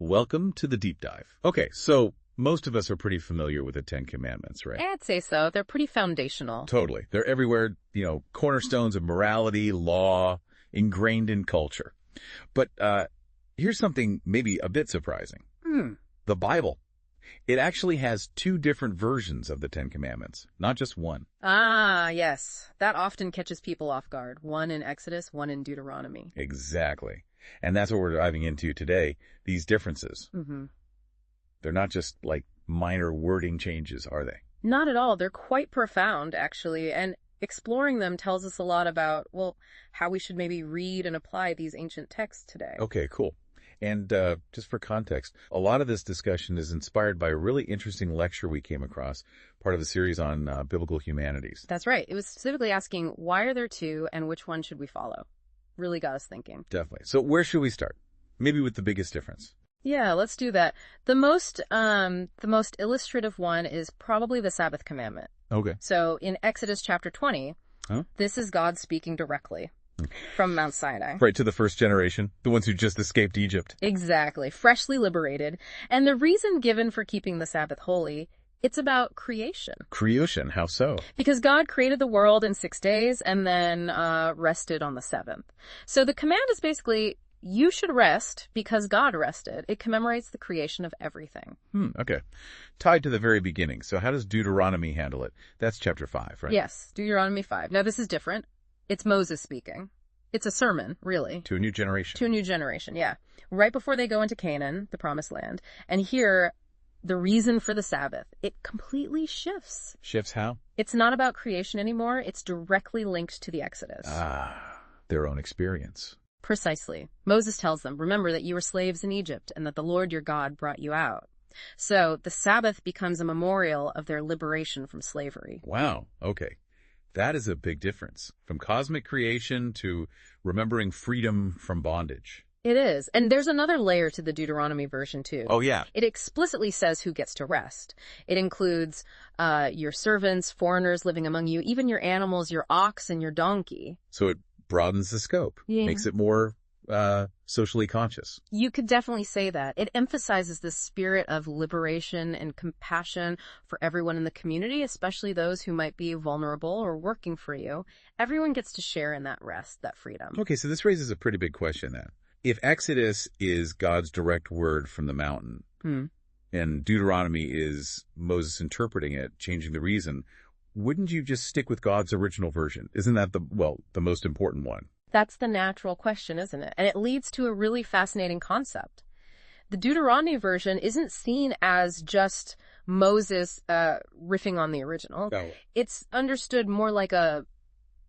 Welcome to the deep dive. Okay, so most of us are pretty familiar with the Ten Commandments, right? I'd say so. They're pretty foundational. Totally. They're everywhere, cornerstones of morality, law, ingrained in culture. But here's something maybe a bit surprising. The Bible. It actually has two different versions of the Ten Commandments, not just one. Ah, yes. That often catches people off guard. One in Exodus, one in Deuteronomy. Exactly. And that's what we're diving into today, these differences. They're not just like minor wording changes, are they? Not at all. They're quite profound, actually. And exploring them tells us a lot about, well, how we should maybe read and apply these ancient texts today. Okay, cool. And just for context, a lot of this discussion is inspired by a really interesting lecture we came across, part of a series on biblical humanities. That's right. It was specifically asking, why are there two and which one should we follow? Really got us thinking. Definitely. So where should we start? Maybe with the biggest difference. Yeah, let's do that. The most illustrative one is probably the Sabbath commandment. Okay. So in Exodus chapter 20, this is God speaking directly from Mount Sinai. Right, to the first generation, the ones who just escaped Egypt. Exactly, freshly liberated. And the reason given for keeping the Sabbath holy, it's about creation. Creation, how so? Because God created the world in 6 days and then rested on the seventh. So the command is basically, you should rest because God rested. It commemorates the creation of everything. Okay. Tied to the very beginning. So how does Deuteronomy handle it? That's chapter 5, right? Yes, Deuteronomy 5. Now this is different. It's Moses speaking. It's a sermon, really. To a new generation. To a new generation, yeah. Right before they go into Canaan, the promised land. And here, the reason for the Sabbath, it completely shifts. Shifts how? It's not about creation anymore. It's directly linked to the Exodus. Their own experience. Precisely. Moses tells them, remember that you were slaves in Egypt and that the Lord your God brought you out. So the Sabbath becomes a memorial of their liberation from slavery. Wow. Okay. That is a big difference. From cosmic creation to remembering freedom from bondage. It is. And there's another layer to the Deuteronomy version, too. Oh, yeah. It explicitly says who gets to rest. It includes your servants, foreigners living among you, even your animals, your ox and your donkey. So it broadens the scope. Yeah. Makes it more socially conscious. You could definitely say that. It emphasizes the spirit of liberation and compassion for everyone in the community, especially those who might be vulnerable or working for you. Everyone gets to share in that rest, that freedom. Okay, so this raises a pretty big question then. If Exodus is God's direct word from the mountain, and Deuteronomy is Moses interpreting it, changing the reason, wouldn't you just stick with God's original version? Isn't that the most important one? That's the natural question, isn't it? And it leads to a really fascinating concept. The Deuteronomy version isn't seen as just Moses riffing on the original. No. It's understood more like a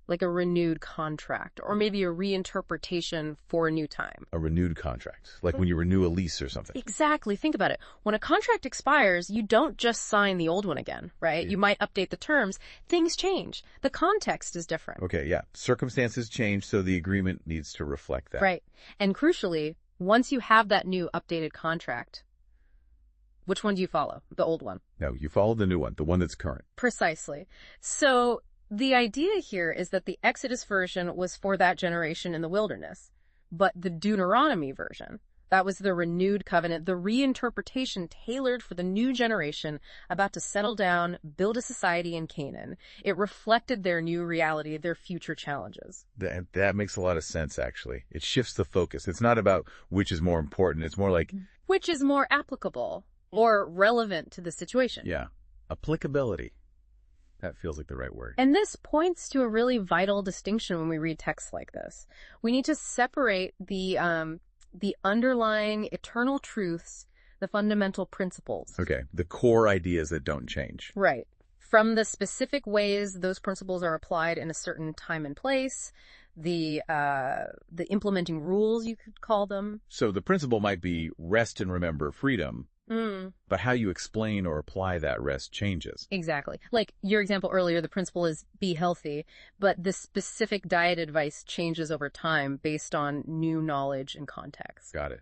renewed contract, or maybe a reinterpretation for a new time. A renewed contract, like when you renew a lease or something. Exactly. Think about it. When a contract expires, you don't just sign the old one again, right? Yeah. You might update the terms. Things change. The context is different. Okay, yeah. Circumstances change, so the agreement needs to reflect that. Right. And crucially, once you have that new updated contract, which one do you follow? The old one. No, you follow the new one, the one that's current. Precisely. So the idea here is that the Exodus version was for that generation in the wilderness, but the Deuteronomy version, that was the renewed covenant, the reinterpretation tailored for the new generation about to settle down, build a society in Canaan. It reflected their new reality, their future challenges. That makes a lot of sense, actually. It shifts the focus. It's not about which is more important. It's more like, which is more applicable or relevant to the situation. Yeah. Applicability. That feels like the right word. And this points to a really vital distinction when we read texts like this. We need to separate the underlying eternal truths, the fundamental principles. Okay, the core ideas that don't change. Right. From the specific ways those principles are applied in a certain time and place, the implementing rules, you could call them. So the principle might be rest and remember freedom. But how you explain or apply that rest changes. Exactly. Like your example earlier, the principle is be healthy, but the specific diet advice changes over time based on new knowledge and context. Got it.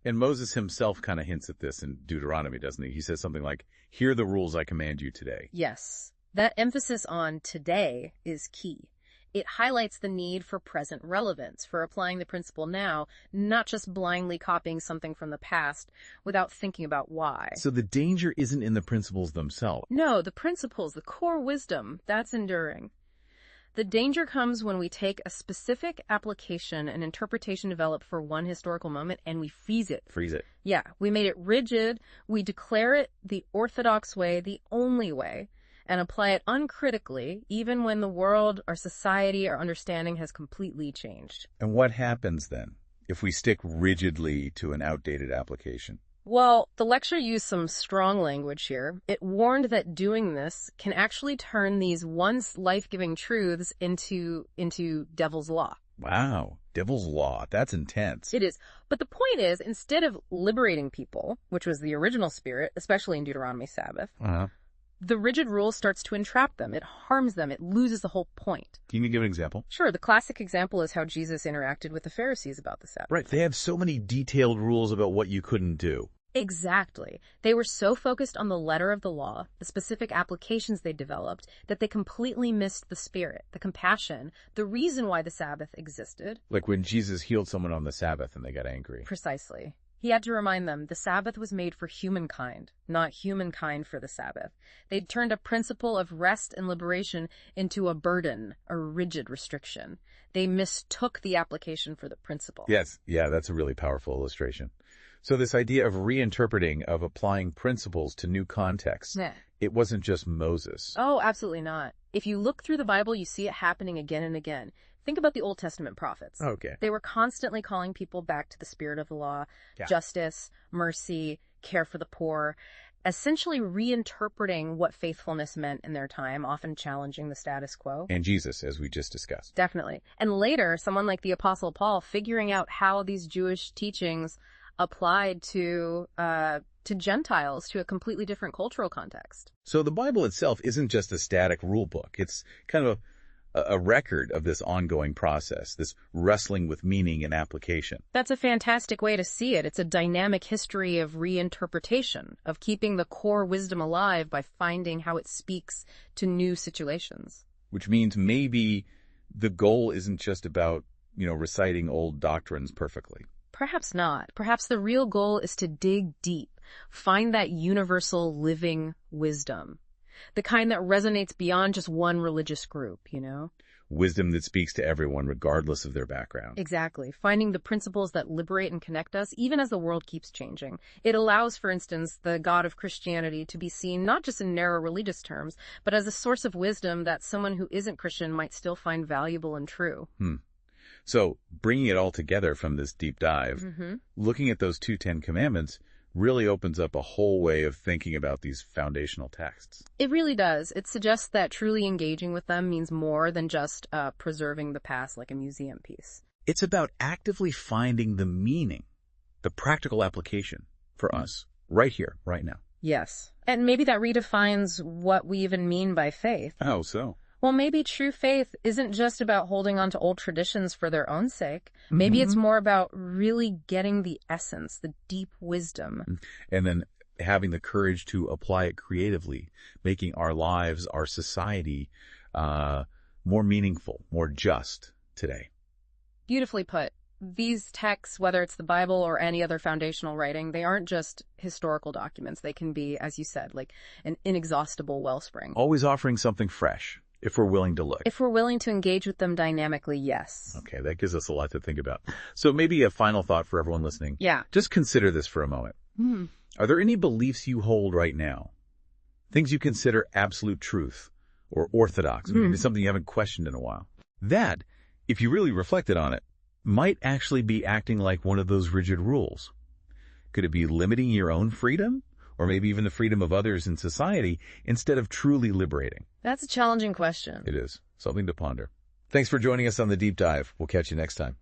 And Moses himself kind of hints at this in Deuteronomy, doesn't he? He says something like, hear the rules I command you today. Yes. That emphasis on today is key. It highlights the need for present relevance, for applying the principle now, not just blindly copying something from the past without thinking about why. So the danger isn't in the principles themselves. No, the principles, the core wisdom, that's enduring. The danger comes when we take a specific application and interpretation developed for one historical moment and we freeze it. Freeze it. Yeah, we made it rigid, we declare it the orthodox way, the only way, and apply it uncritically, even when the world, our society, our understanding has completely changed. And what happens then if we stick rigidly to an outdated application? Well, the lecture used some strong language here. It warned that doing this can actually turn these once life-giving truths into devil's law. Wow, devil's law. That's intense. It is. But the point is, instead of liberating people, which was the original spirit, especially in Deuteronomy Sabbath, the rigid rule starts to entrap them. It harms them. It loses the whole point. Can you give an example? Sure. The classic example is how Jesus interacted with the Pharisees about the Sabbath. Right. They have so many detailed rules about what you couldn't do. Exactly. They were so focused on the letter of the law, the specific applications they developed, that they completely missed the spirit, the compassion, the reason why the Sabbath existed. Like when Jesus healed someone on the Sabbath and they got angry. Precisely. He had to remind them the Sabbath was made for humankind, not humankind for the Sabbath. They'd turned a principle of rest and liberation into a burden, a rigid restriction. They mistook the application for the principle. Yes. Yeah, that's a really powerful illustration. So this idea of reinterpreting, of applying principles to new contexts, it wasn't just Moses. Oh, absolutely not. If you look through the Bible, you see it happening again and again. Think about the Old Testament prophets. Okay. They were constantly calling people back to the spirit of the law, justice, mercy, care for the poor, essentially reinterpreting what faithfulness meant in their time, often challenging the status quo. And Jesus, as we just discussed. Definitely. And later, someone like the Apostle Paul figuring out how these Jewish teachings applied to Gentiles, to a completely different cultural context. So the Bible itself isn't just a static rule book. It's kind of a record of this ongoing process, this wrestling with meaning and application. That's a fantastic way to see it. It's a dynamic history of reinterpretation, of keeping the core wisdom alive by finding how it speaks to new situations. Which means maybe the goal isn't just about, reciting old doctrines perfectly. Perhaps not. Perhaps the real goal is to dig deep, find that universal living wisdom, the kind that resonates beyond just one religious group, Wisdom that speaks to everyone regardless of their background. Exactly. Finding the principles that liberate and connect us, even as the world keeps changing. It allows, for instance, the God of Christianity to be seen not just in narrow religious terms, but as a source of wisdom that someone who isn't Christian might still find valuable and true. So bringing it all together from this deep dive, looking at those 2 Ten Commandments really opens up a whole way of thinking about these foundational texts. It really does. It suggests that truly engaging with them means more than just preserving the past like a museum piece. It's about actively finding the meaning, the practical application for us right here, right now. Yes. And maybe that redefines what we even mean by faith. How so? Well, maybe true faith isn't just about holding on to old traditions for their own sake. Maybe it's more about really getting the essence, the deep wisdom. And then having the courage to apply it creatively, making our lives, our society, more meaningful, more just today. Beautifully put. These texts, whether it's the Bible or any other foundational writing, they aren't just historical documents. They can be, as you said, like an inexhaustible wellspring. Always offering something fresh. If we're willing to look. If we're willing to engage with them dynamically, yes. Okay, that gives us a lot to think about. So maybe a final thought for everyone listening. Yeah. Just consider this for a moment. Are there any beliefs you hold right now? Things you consider absolute truth or orthodox, maybe something you haven't questioned in a while. That, if you really reflected on it, might actually be acting like one of those rigid rules. Could it be limiting your own freedom? Or maybe even the freedom of others in society, instead of truly liberating? That's a challenging question. It is. Something to ponder. Thanks for joining us on The Deep Dive. We'll catch you next time.